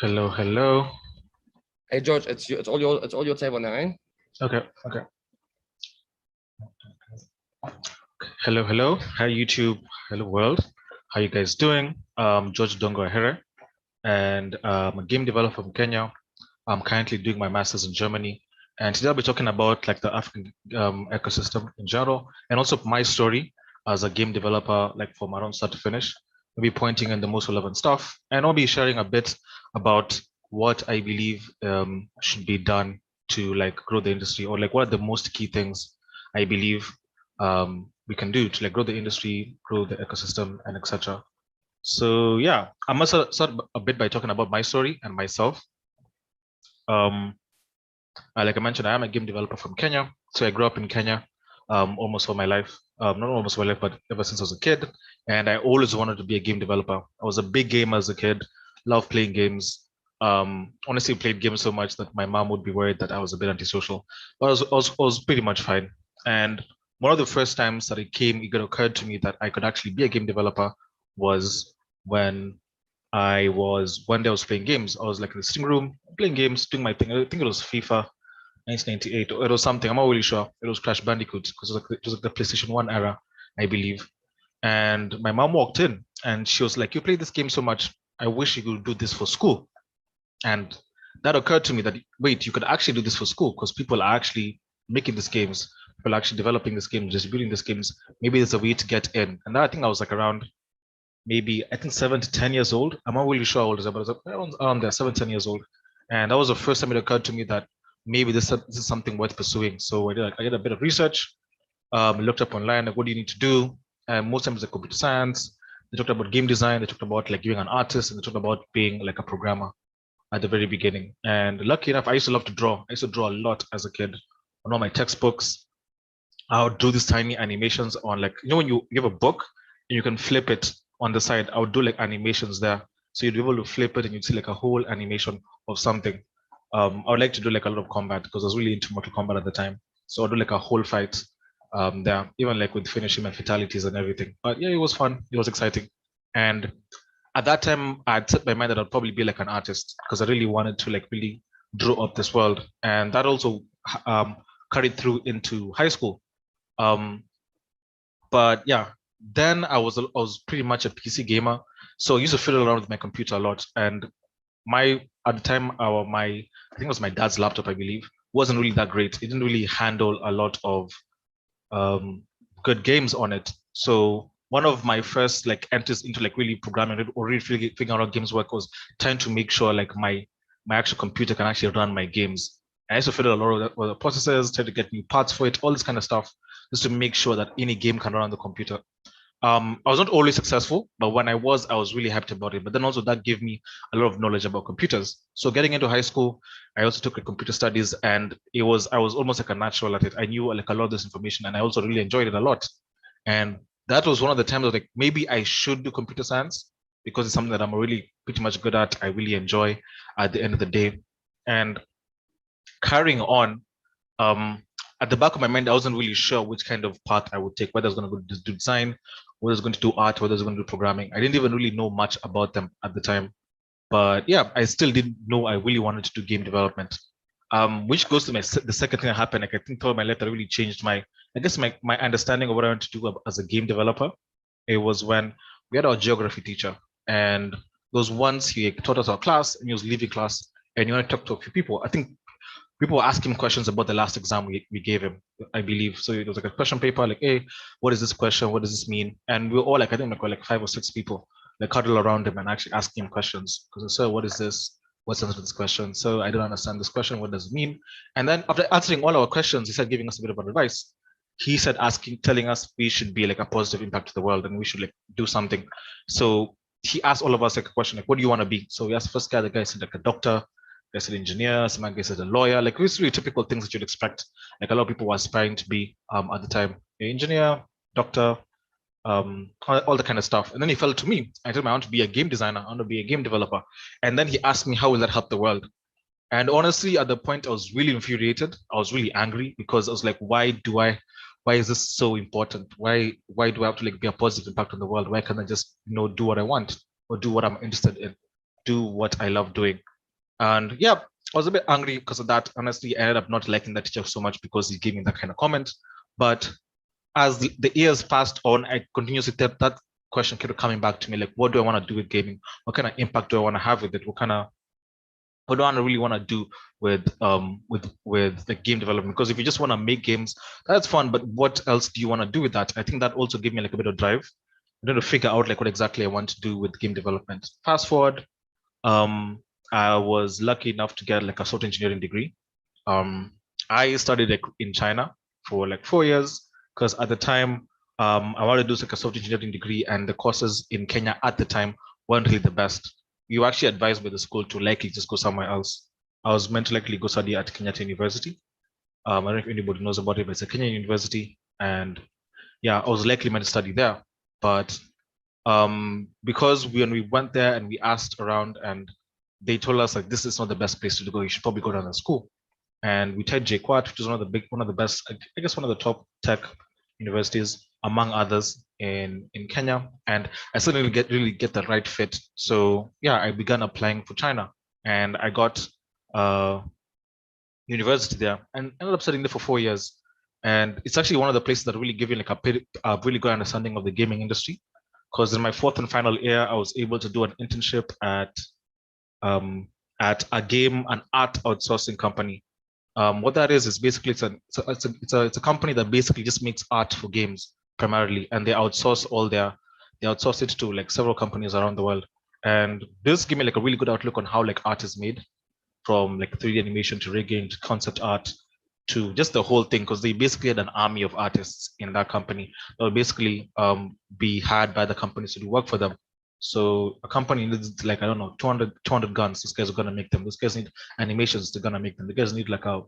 Hello, hello. Hey George, it's all your table now, eh? Okay, okay. Hello, hello. Hi, YouTube. Hello, world. How you guys doing? George Dongo Ahere, and I'm a game developer from Kenya. I'm currently doing my master's in Germany, and today I'll be talking about like the African ecosystem in general, and also my story as a game developer, like from around start to finish. I'll be pointing in the most relevant stuff, and I'll be sharing a bit about what I believe should be done to like grow the industry, or like what are the most key things I believe we can do to like grow the industry, grow the ecosystem, and etc. So yeah, I must start a bit by talking about my story and myself. Um, like I mentioned, I am a game developer from Kenya. So I grew up in Kenya almost all my life. Not almost all my life, but ever since I was a kid. And I always wanted to be a game developer. I was a big gamer as a kid, loved playing games. Honestly, played games so much that my mom would be worried that I was a bit antisocial. But I was pretty much fine. And one of the first times that it occurred to me that I could actually be a game developer was when one day I was playing games. I was like in the sitting room playing games, doing my thing. I think it was FIFA 1998 or it was something. I'm not really sure. It was Crash Bandicoot because it was like the PlayStation 1 era, I believe. And my mom walked in and she was like, "You play this game so much. I wish you could do this for school." And that occurred to me that wait, you could actually do this for school because people are actually making these games, people are actually developing these games, distributing these games. Maybe there's a way to get in. And I think I was like around maybe I think 7 to 10 years old. I'm not really sure how old is it, but I was around there, 7, 10 years old. And that was the first time it occurred to me that maybe this is something worth pursuing. So I did a bit of research, looked up online, like what do you need to do? And most times like computer science, they talked about game design, they talked about like being an artist, and they talked about being like a programmer at the very beginning. And lucky enough, I used to love to draw. I used to draw a lot as a kid on all my textbooks. I would do these tiny animations on like, when you have a book and you can flip it on the side, I would do like animations there. So you'd be able to flip it and you'd see like a whole animation of something. I would like to do like a lot of combat because I was really into Mortal Kombat at the time. So I'd do like a whole fight there, even like with finishing and fatalities and everything. But yeah, it was fun. It was exciting. And at that time, I'd set my mind that I'd probably be like an artist because I really wanted to like really draw up this world. And that also um, carried through into high school. Um, but yeah, then I was pretty much a PC gamer, so I used to fiddle around with my computer a lot. And my at the time, my I think it was my dad's laptop, I believe, wasn't really that great. It didn't really handle a lot of um, good games on it. So one of my first like enters into like really programming or really figuring out how games work was trying to make sure like my actual computer can actually run my games. I used to fiddle a lot with the processors, try to get new parts for it, all this kind of stuff, just to make sure that any game can run on the computer. I was not always successful, but when I was really happy about it. But then also that gave me a lot of knowledge about computers. So getting into high school, I also took like computer studies, and I was almost like a natural at it. I knew like a lot of this information, and I also really enjoyed it a lot. And that was one of the times I was like, maybe I should do computer science because it's something that I'm really pretty much good at. I really enjoy at the end of the day. And carrying on, um, at the back of my mind, I wasn't really sure which kind of path I would take, whether I was going to go do design, whether I was going to do art, whether I was going to do programming. I didn't even really know much about them at the time. But yeah, I still didn't know I really wanted to do game development. Which goes to the second thing that happened. Like I think throughout my life that really changed I guess my understanding of what I want to do as a game developer. It was when we had our geography teacher, and those once he taught us our class, and he was leaving class, and you want to talk to a few people. I think people were asking him questions about the last exam we gave him, I believe. So it was like a question paper, like, hey, what is this question? What does this mean? And we were all like, I think like 5 or 6 people like huddle around him and actually asking him questions. Because, sir, what is this? What's the answer to this question? So I don't understand this question. What does it mean? And then after answering all our questions, he started giving us a bit of advice. He said telling us we should be like a positive impact to the world and we should like do something. So he asked all of us like a question, like, what do you want to be? So we asked the first guy, the guy said like a doctor, guys an engineer, some guys said a lawyer, like it's really typical things that you'd expect. Like a lot of people were aspiring to be at the time, an engineer, doctor, all the kind of stuff. And then he fell to me. I told him I want to be a game designer, I want to be a game developer. And then he asked me how will that help the world? And honestly, at the point I was really infuriated. I was really angry because I was like, why is this so important? Why do I have to like be a positive impact on the world? Why can't I just do what I want or do what I'm interested in? do what I love doing. And yeah, I was a bit angry because of that. Honestly, I ended up not liking that teacher so much because he gave me that kind of comment. But as the years passed on, I continuously that question kept coming back to me, like, what do I want to do with gaming? What kind of impact do I want to have with it? What do I really want to do with the game development? Because if you just want to make games, that's fun, but what else do you want to do with that? I think that also gave me like a bit of drive. I need to figure out like what exactly I want to do with game development. Fast forward, um, I was lucky enough to get like a software engineering degree. Um, I studied like in China for like 4 years because at the time I wanted to do like a software engineering degree, and the courses in Kenya at the time weren't really the best. You were actually advised by the school to likely just go somewhere else. I was meant to likely go study at Kenyatta University. I don't know if anybody knows about it, but it's a Kenyan university, and yeah, I was likely meant to study there. But because when we went there and we asked around, and they told us like this is not the best place to go. You should probably go to another school. And we tried JQuat, which is one of the best, I guess one of the top tech universities among others in Kenya. And I still didn't really get the right fit. So yeah, I began applying for China, and I got university there and ended up studying there for 4 years. And it's actually one of the places that really give you like a really good understanding of the gaming industry. Because in my fourth and final year, I was able to do an internship um, at an art outsourcing company. What that is basically it's a company that basically just makes art for games primarily, and they outsource it to like several companies around the world. And this gave me like a really good outlook on how like art is made, from like 3D animation to rigging to concept art to just the whole thing, because they basically had an army of artists in that company that would basically be hired by the companies to do work for them. So a company needs like, I don't know, 200 guns. These guys are going to make them. These guys need animations. They're going to make them. The guys need like a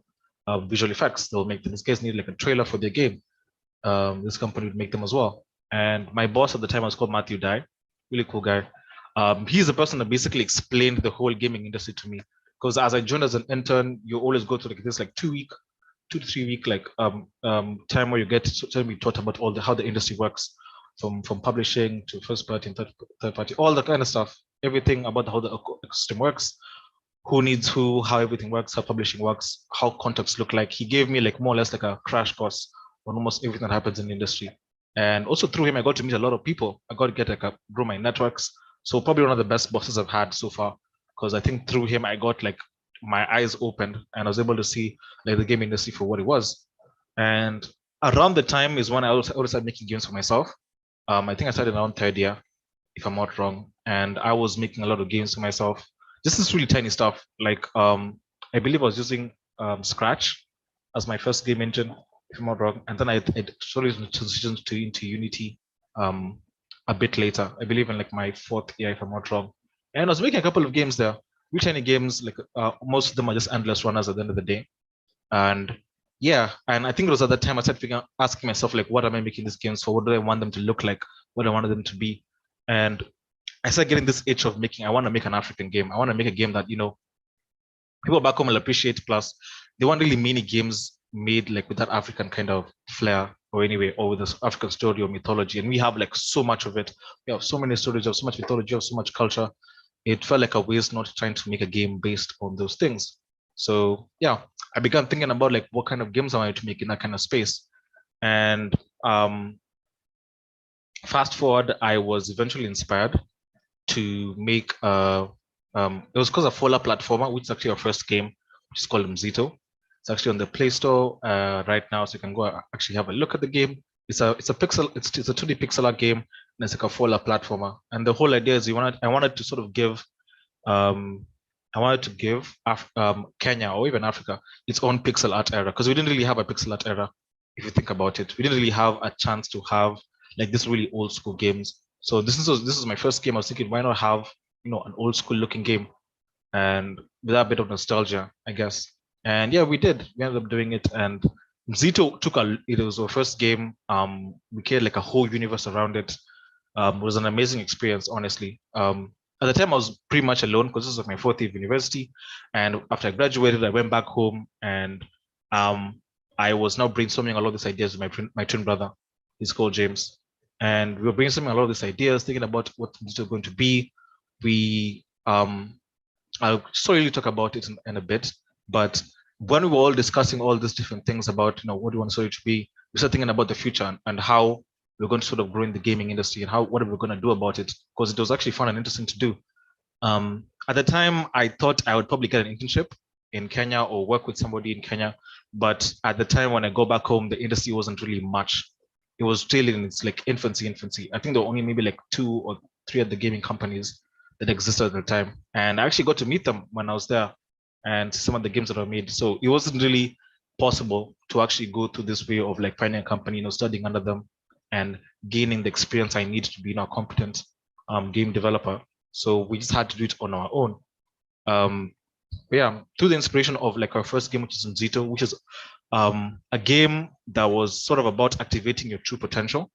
visual effects. They'll make them. These guys need like a trailer for their game. This company would make them as well. And my boss at the time was called Matthew Dye, really cool guy. He's the person that basically explained the whole gaming industry to me. Because as I joined as an intern, you always go through like this like 2 week, 2 to 3 week like time where you get to be taught about all the how the industry works, from publishing to first party and third party, all the kind of stuff, everything about how the ecosystem works, who needs who, how everything works, how publishing works, how contacts look like. He gave me like more or less like a crash course on almost everything that happens in the industry. And also through him, I got to meet a lot of people. I got to get like grow my networks. So probably one of the best bosses I've had so far, because I think through him I got like my eyes opened and I was able to see like the game industry for what it was. And around the time is when I also started making games for myself. I think I started around third year, if I'm not wrong, and I was making a lot of games for myself. This is really tiny stuff. Like I believe I was using Scratch as my first game engine, if I'm not wrong, and then I slowly transitioned into Unity a bit later. I believe in like my fourth year, if I'm not wrong, and I was making a couple of games there. Really tiny games, like most of them are just endless runners at the end of the day. And yeah, and I think it was at that time I started asking myself, like, what am I making these games for? What do I want them to look like? What do I wanted them to be? And I started getting this itch of I want to make an African game. I want to make a game that, people back home will appreciate. Plus, there weren't really many games made like with that African kind of flair or anyway, or with this African story or mythology. And we have like so much of it. We have so many stories, we have so much mythology, we have so much culture. It felt like a waste not trying to make a game based on those things. So yeah, I began thinking about like what kind of games I wanted to make in that kind of space. And fast forward, I was eventually inspired to make it was because of Fola Platformer, which is actually our first game, which is called Mzito. It's actually on the Play Store right now, so you can go actually have a look at the game. It's a 2D pixel art game, and it's like a Fola platformer. And the whole idea is I wanted to sort of give um, Kenya or even Africa its own pixel art era, because we didn't really have a pixel art era. If you think about it, we didn't really have a chance to have like this really old school games. So this is my first game. I was thinking, why not have an old school looking game, and with a bit of nostalgia, I guess. And yeah, we did. We ended up doing it, and Zito it was our first game. We created like a whole universe around it. It was an amazing experience, honestly. At the time, I was pretty much alone because this was like my fourth year of university. And after I graduated, I went back home, and I was now brainstorming a lot of these ideas with my twin brother. He's called James, and we were brainstorming a lot of these ideas, thinking about what it's going to be. We Um, I'll slowly talk about it in a bit, but when we were all discussing all these different things about, what do you want Story to be, we started thinking about the future and how we're going to sort of grow in the gaming industry and what are we going to do about it, because it was actually fun and interesting to do. At the time, I thought I would probably get an internship in Kenya or work with somebody in Kenya. But at the time, when I go back home, the industry wasn't really much. It was still in its like infancy. I think there were only maybe like two or three of the gaming companies that existed at the time. And I actually got to meet them when I was there and some of the games that were made. So it wasn't really possible to actually go through this way of like finding a company, studying under them and gaining the experience I need to be a competent game developer. So we just had to do it on our own. Um, yeah, through the inspiration of like our first game, which is Zito, which is a game that was sort of about activating your true potential.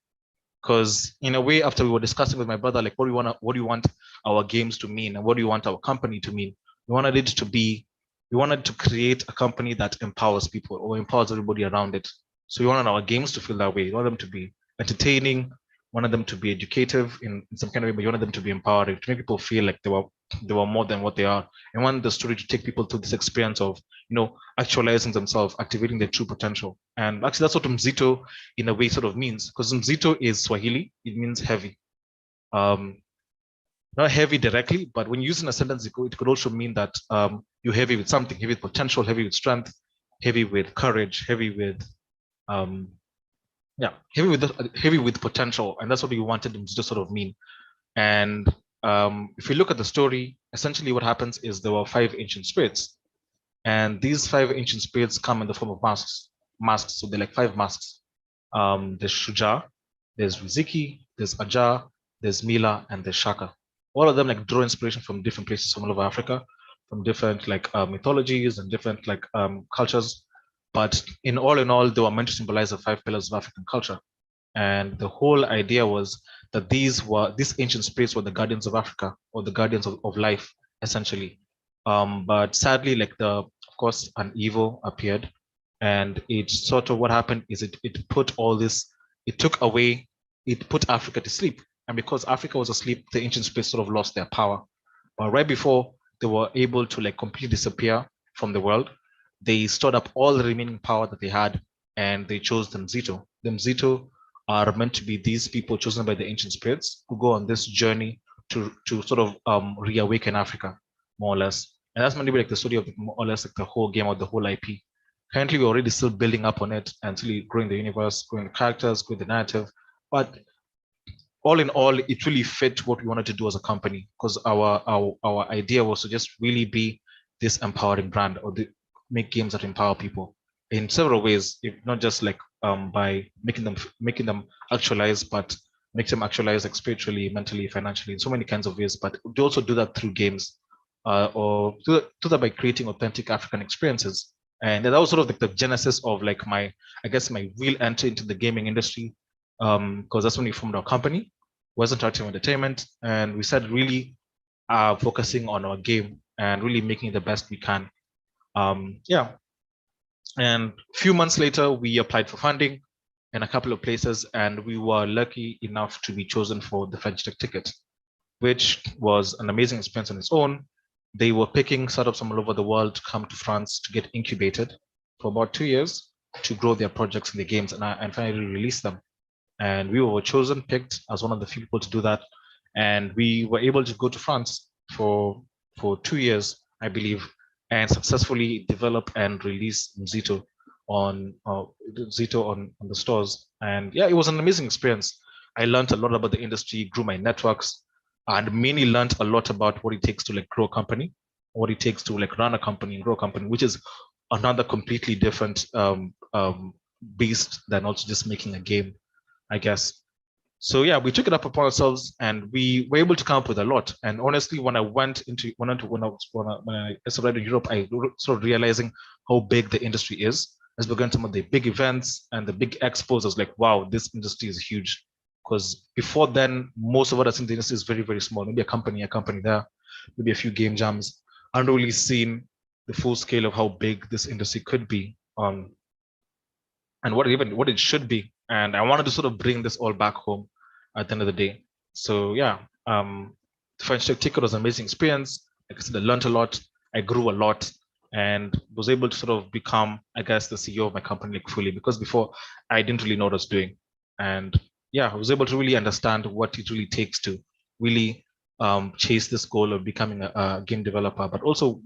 Because in a way, after we were discussing with my brother, like what do you want our games to mean, and what do you want our company to mean? We wanted it to be, we wanted to create a company that empowers people or empowers everybody around it. So we wanted our games to feel that way. We wanted them to be entertaining, wanted them to be educative in some kind of way, but you wanted them to be empowering, to make people feel like they were more than what they are. And wanted the story to take people through this experience of, actualizing themselves, activating their true potential. And actually that's what Mzito in a way sort of means, because Mzito is Swahili, it means heavy. Um, Not heavy directly, but when you use in a sentence, it could also mean that you're heavy with something, heavy with potential, heavy with strength, heavy with courage, heavy with um, yeah, heavy with potential, and that's what we wanted them to just sort of mean. And if you look at the story, essentially what happens is there were five ancient spirits, and these five ancient spirits come in the form of masks. Masks, so they're like five masks. There's Shuja, there's Riziki, there's Ajar, there's Mila, and there's Shaka. All of them like draw inspiration from different places from all over Africa, from different like mythologies and different like cultures. But in all, they were meant to symbolize the five pillars of African culture. And the whole idea was that these ancient spirits were the guardians of Africa or the guardians of life, essentially. But sadly, of course, an evil appeared, and it sort of what happened is it put all this, it took away, it put Africa to sleep. And because Africa was asleep, the ancient spirits sort of lost their power. But right before they were able to like completely disappear from the world, they stored up all the remaining power that they had, and they chose the Mzito. The Mzito are meant to be these people chosen by the ancient spirits who go on this journey to sort of reawaken Africa, more or less. And that's meant to be like the story of more or less like the whole game or the whole IP. Currently, we're already still building up on it and still growing the universe, growing the characters, growing the narrative. But all in all, it really fit what we wanted to do as a company, because our idea was to just really be this empowering brand, or make games that empower people in several ways, if not just like by making them actualize, but make them actualize like spiritually, mentally, financially, in so many kinds of ways. But we also do that through games, or do that by creating authentic African experiences. And that was sort of like the genesis of like I guess my real entry into the gaming industry, because that's when we formed our company, Western Interactive Entertainment, and we started really focusing on our game and really making it the best we can. Yeah, and a few months later, we applied for funding in a couple of places, and we were lucky enough to be chosen for the French Tech ticket, which was an amazing experience on its own. They were picking startups from all over the world to come to France to get incubated for about 2 years to grow their projects and their games and finally release them. And we were chosen, picked as one of the few people to do that. And we were able to go to France for 2 years, I believe, and successfully develop and release Zito on the stores. And yeah, it was an amazing experience. I learned a lot about the industry, grew my networks, and mainly learned a lot about what it takes to like grow a company, what it takes to like run a company and grow a company, which is another completely different beast than also just making a game, I guess. So yeah, we took it up upon ourselves, and we were able to come up with a lot. And honestly, when I went into when I started in Europe, I sort of realizing how big the industry is. As we going to some of the big events and the big expos, I was like, wow, this industry is huge. Because before then, most of what I think the industry is very, very small. Maybe a company there, maybe a few game jams. I haven't really seen the full scale of how big this industry could be. And what it should be. And I wanted to sort of bring this all back home at the end of the day. So yeah, French Tech ticket was an amazing experience. Like I said, I learned a lot. I grew a lot and was able to sort of become, I guess, the CEO of my company like fully, because before I didn't really know what I was doing. And yeah, I was able to really understand what it really takes to really chase this goal of becoming a game developer, but also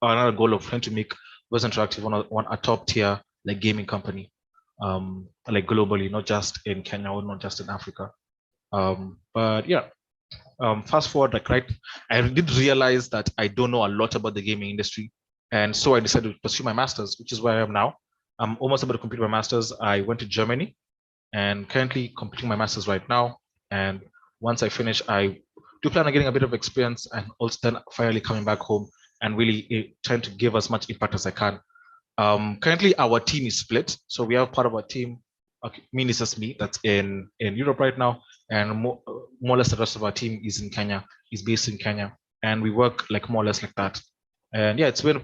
another goal of trying to make Voice Interactive one a top tier like gaming company, like globally, not just in Kenya or not just in Africa. But yeah, fast forward, like right, I did realize that I don't know a lot about the gaming industry, and so I decided to pursue my master's, which is where I am now. I'm almost about to complete my master's. I went to Germany and currently completing my master's right now. And once I finish, I do plan on getting a bit of experience and also then finally coming back home and really trying to give as much impact as I can. Currently, our team is split. So we have part of our team, okay, me, it's just me, that's in Europe right now. And more or less the rest of our team is in Kenya, is based in Kenya. And we work like more or less like that. And yeah, it's been,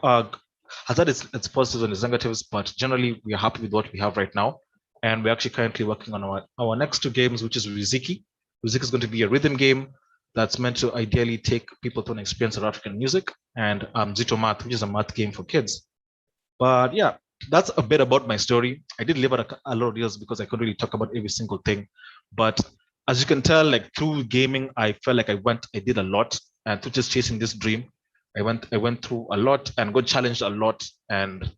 has had its positives and its negatives, but generally we are happy with what we have right now. And we're actually currently working on our next two games, which is Riziki. Riziki is going to be a rhythm game that's meant to ideally take people to an experience of African music, and Zito Math, which is a math game for kids. But yeah, that's a bit about my story. I did live out a lot of years because I couldn't really talk about every single thing. But as you can tell, like through gaming, I felt like I did a lot, and through just chasing this dream, I went through a lot and got challenged a lot. And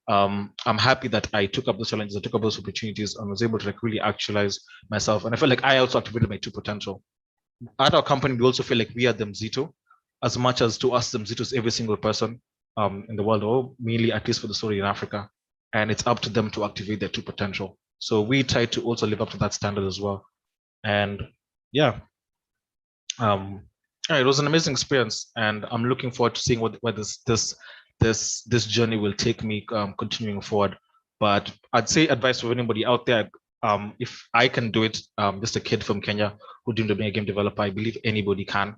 I'm happy that I took up those challenges, I took up those opportunities, and was able to like really actualize myself. And I felt like I also activated my true potential. At our company, we also feel like we are the Mzito, as much as to us, the Mzito is every single person in the world, or mainly at least for the story in Africa. And it's up to them to activate their true potential. So we try to also live up to that standard as well. And yeah, um, yeah, it was an amazing experience, and I'm looking forward to seeing where this journey will take me, continuing forward. But I'd say advice for anybody out there, if I can do it, just a kid from Kenya who dreamed of being a game developer, I believe anybody can.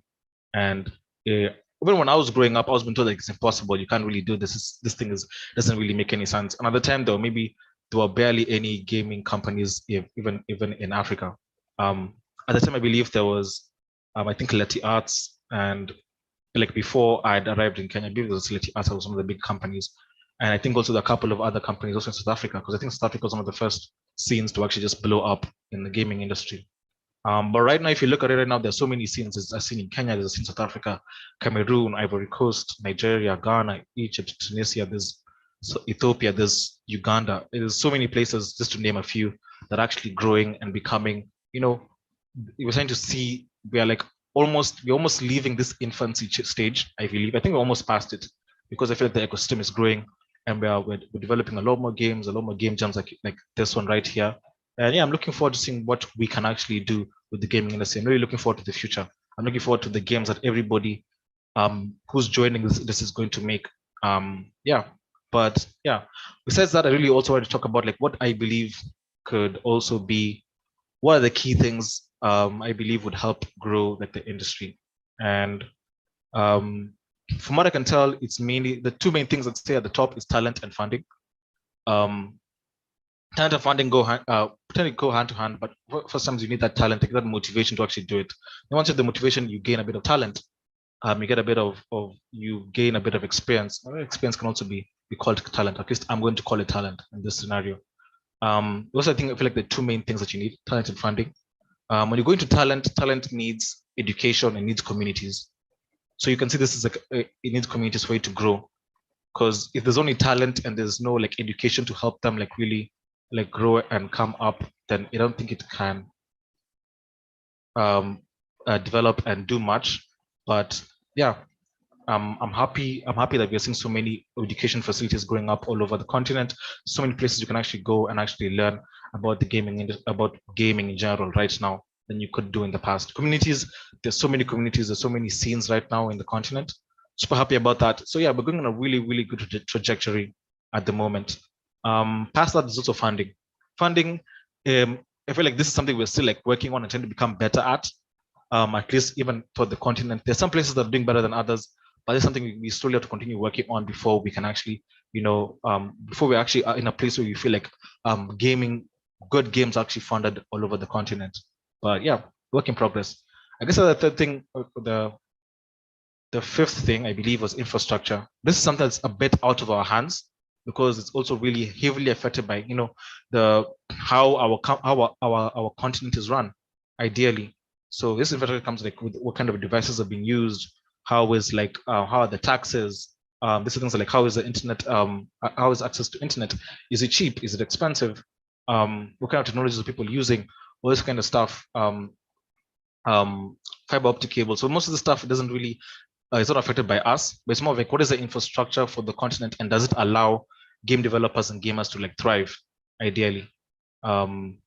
And even when I was growing up, I was being told like it's impossible. You can't really do this. This thing is doesn't really make any sense. Another time though, maybe there were barely any gaming companies, even in Africa. At the time, I believe there was, I think Leti Arts, and like before I'd arrived in Kenya, I believe there was Leti Arts was one of the big companies, and I think also there are a couple of other companies also in South Africa, because I think South Africa was one of the first scenes to actually just blow up in the gaming industry. But right now, if you look at it right now, there's so many scenes. There's a scene in Kenya, there's a scene in South Africa, Cameroon, Ivory Coast, Nigeria, Ghana, Egypt, Tunisia, there's Ethiopia, there's Uganda. There's so many places, just to name a few, that are actually growing and becoming, we're starting to see, we're almost leaving this infancy stage, I believe. I think we're almost past it, because I feel like the ecosystem is growing, and we're developing a lot more games, a lot more game jams like this one right here. And yeah, I'm looking forward to seeing what we can actually do with the gaming industry. I'm really looking forward to the future. I'm looking forward to the games that everybody who's joining this is going to make. Yeah, but yeah, besides that, I really also want to talk about like what I believe could also be, what are the key things I believe would help grow like the industry. And um, from what I can tell, it's mainly the two main things I'd say at the top is talent and funding. Um, Talent and funding potentially go hand to hand, but for some you need that talent, that motivation to actually do it. And once you have the motivation, you gain a bit of talent. You get a bit of you gain a bit of experience. Experience can also be called talent. At least I'm going to call it talent in this scenario. Also, I feel like the two main things that you need: talent and funding. When you go into talent, talent needs education and needs communities. So you can see this is like it needs communities for it to grow. Because if there's only talent and there's no like education to help them like really like grow and come up, then I don't think it can um, develop and do much. But yeah, I'm happy. I'm happy that we're seeing so many education facilities growing up all over the continent. So many places you can actually go and actually learn about about gaming in general right now than you could do in the past. Communities, there's so many communities, there's so many scenes right now in the continent. Super happy about that. So yeah, we're going on a really, really good trajectory at the moment. Past that is also funding. Funding, I feel like this is something we're still like working on and trying to become better at least even for the continent. There's some places that are doing better than others, but it's something we slowly have to continue working on before we can actually, before we actually are in a place where we feel like good games are actually funded all over the continent. But yeah, work in progress. I guess the third thing, the fifth thing I believe was infrastructure. This is something that's a bit out of our hands because it's also really heavily affected by the how our continent is run ideally. So this infrastructure comes like with what kind of devices are being used, how is how are the taxes, these are things like how is the internet, how is access to internet, is it cheap, is it expensive, what kind of technologies are people using, all this kind of stuff. Um, Fiber optic cable. So most of the stuff doesn't really it's not affected by us, but it's more like what is the infrastructure for the continent and does it allow game developers and gamers to like thrive ideally?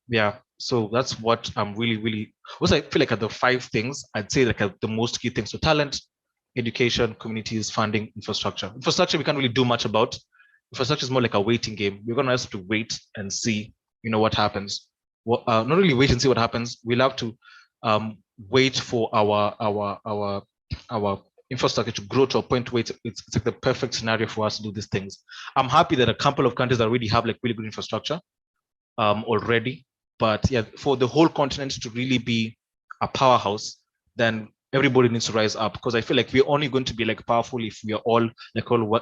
Yeah, so that's what I'm really also I feel like are the five things I'd say like are the most key things. So talent, education, communities, funding, infrastructure. Infrastructure we can't really do much about. Infrastructure is more like a waiting game. We're gonna have to wait and see, what happens. Well, not really wait and see what happens. We'll have to wait for our infrastructure to grow to a point where it's like the perfect scenario for us to do these things. I'm happy that a couple of countries already have like really good infrastructure already. But yeah, for the whole continent to really be a powerhouse, then everybody needs to rise up because I feel like we're only going to be like powerful if we are all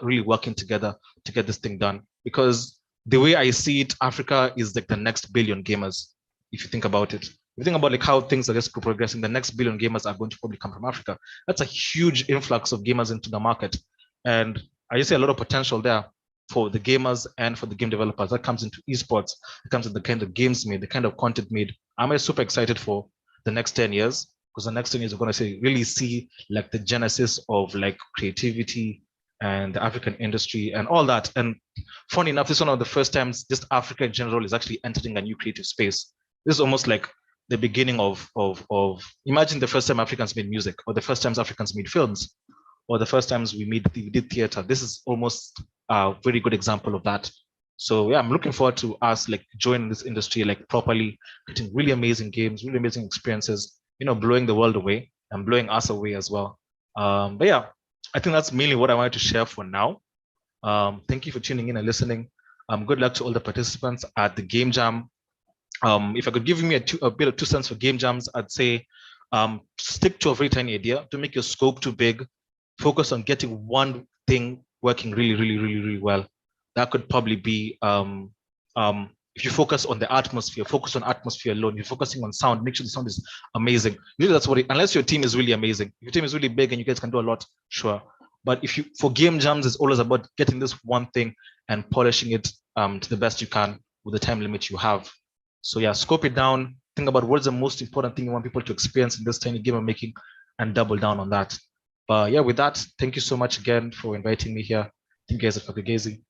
really working together to get this thing done. Because the way I see it, Africa is like the next billion gamers. If you think about it, if you think about like how things are just progressing, the next billion gamers are going to probably come from Africa. That's a huge influx of gamers into the market, and I just see a lot of potential there for the gamers and for the game developers. That comes into esports. It comes to the kind of games made, the kind of content made. I'm super excited for the next 10 years because the next 10 years we're going to really see like the genesis of like creativity and the African industry and all that. And funny enough, this is one of the first times just Africa in general is actually entering a new creative space. This is almost like the beginning of imagine the first time Africans made music or the first times Africans made films or the first times we did theater. This is almost a very good example of that. So yeah, I'm looking forward to us like joining this industry like properly, creating really amazing games, really amazing experiences, blowing the world away and blowing us away as well. But yeah, I think that's mainly what I wanted to share for now. Thank you for tuning in and listening. Good luck to all the participants at the Game Jam. If I could give me a bit of 2 cents for game jams, I'd say stick to a very tiny idea. Don't make your scope too big. Focus on getting one thing working really well. That could probably be if you focus on the atmosphere, focus on atmosphere alone. You're focusing on sound, make sure the sound is amazing. Really, that's what unless your team is really amazing. If your team is really big and you guys can do a lot, sure. But if you for game jams, it's always about getting this one thing and polishing it to the best you can with the time limit you have. So yeah, scope it down. Think about what's the most important thing you want people to experience in this tiny game of making, and double down on that. But yeah, with that, thank you so much again for inviting me here. Thank you guys at Fak'ugesi.